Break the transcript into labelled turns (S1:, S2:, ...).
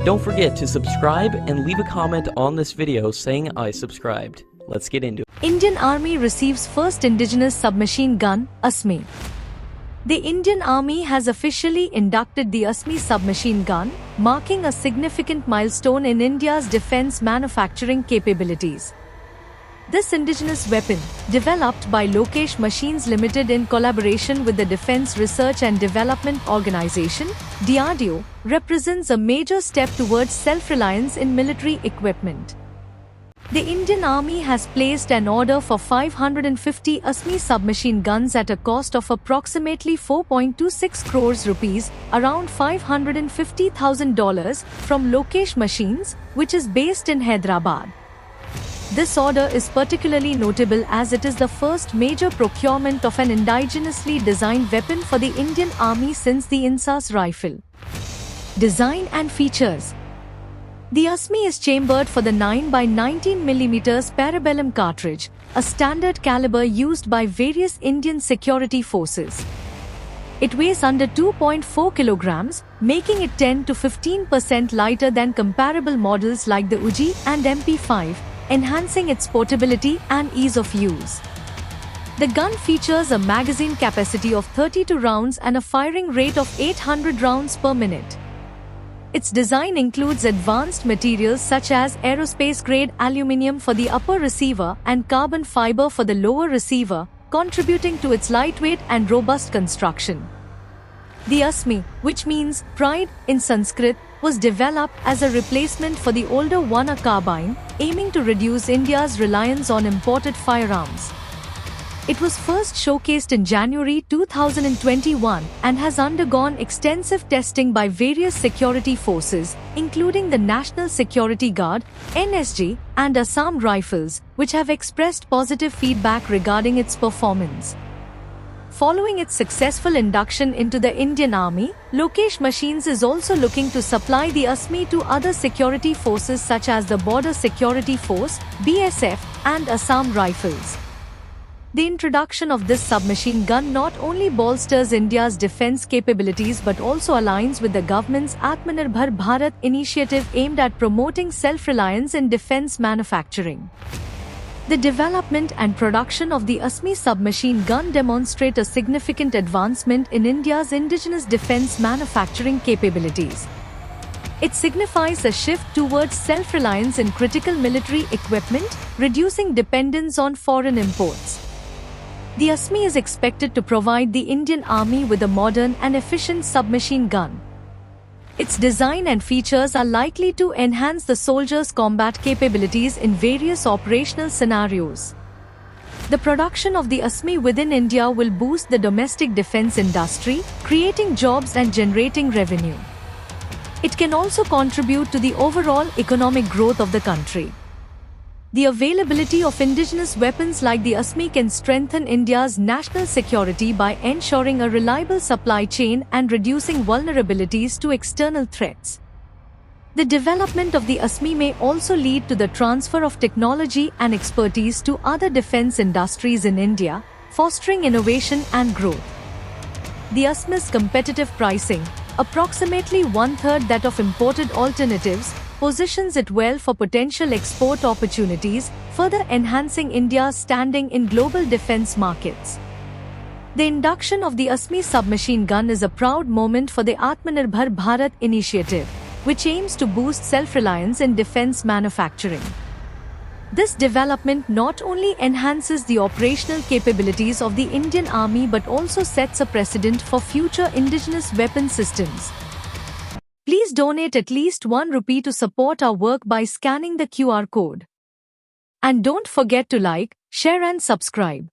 S1: Don't forget to subscribe and leave a comment on this video saying I subscribed. Let's get into it.
S2: Indian Army receives first indigenous submachine gun, ASME. The Indian Army has officially inducted the ASME submachine gun, marking a significant milestone in India's defense manufacturing capabilities. This indigenous weapon, developed by Lokesh Machines Limited in collaboration with the Defense Research and Development Organization, DRDO, represents a major step towards self-reliance in military equipment. The Indian Army has placed an order for 550 ASME submachine guns at a cost of approximately 4.26 crores rupees, around $550,000, from Lokesh Machines, which is based in Hyderabad. This order is particularly notable as it is the first major procurement of an indigenously designed weapon for the Indian Army since the INSAS rifle. Design and features. The ASME is chambered for the 9x19mm Parabellum cartridge, a standard caliber used by various Indian security forces. It weighs under 2.4 kilograms, making it 10 to 15% lighter than comparable models like the UGI and MP5, enhancing its portability and ease of use. The gun features a magazine capacity of 32 rounds and a firing rate of 800 rounds per minute. Its design includes advanced materials such as aerospace-grade aluminium for the upper receiver and carbon fiber for the lower receiver, contributing to its lightweight and robust construction. The ASME, which means pride in Sanskrit, was developed as a replacement for the older Warner carbine, aiming to reduce India's reliance on imported firearms. It was first showcased in January 2021 and has undergone extensive testing by various security forces, including the National Security Guard, NSG, and Assam Rifles, which have expressed positive feedback regarding its performance. Following its successful induction into the Indian Army, Lokesh Machines is also looking to supply the ASME to other security forces such as the Border Security Force, BSF, and Assam Rifles. The introduction of this submachine gun not only bolsters India's defense capabilities but also aligns with the government's Atmanirbhar Bharat initiative aimed at promoting self-reliance in defense manufacturing. The development and production of the ASME submachine gun demonstrate a significant advancement in India's indigenous defense manufacturing capabilities. It signifies a shift towards self-reliance in critical military equipment, reducing dependence on foreign imports. The ASME is expected to provide the Indian Army with a modern and efficient submachine gun. Its design and features are likely to enhance the soldiers' combat capabilities in various operational scenarios. The production of the ASME within India will boost the domestic defense industry, creating jobs and generating revenue. It can also contribute to the overall economic growth of the country. The availability of indigenous weapons like the ASME can strengthen India's national security by ensuring a reliable supply chain and reducing vulnerabilities to external threats. The development of the ASME may also lead to the transfer of technology and expertise to other defense industries in India, fostering innovation and growth. The ASME's competitive pricing, approximately one-third that of imported alternatives, positions it well for potential export opportunities, further enhancing India's standing in global defense markets. The induction of the ASME submachine gun is a proud moment for the Atmanirbhar Bharat initiative, which aims to boost self-reliance in defense manufacturing. This development not only enhances the operational capabilities of the Indian Army but also sets a precedent for future indigenous weapon systems. Please donate at least 1 rupee to support our work by scanning the QR code. And don't forget to like, share and subscribe.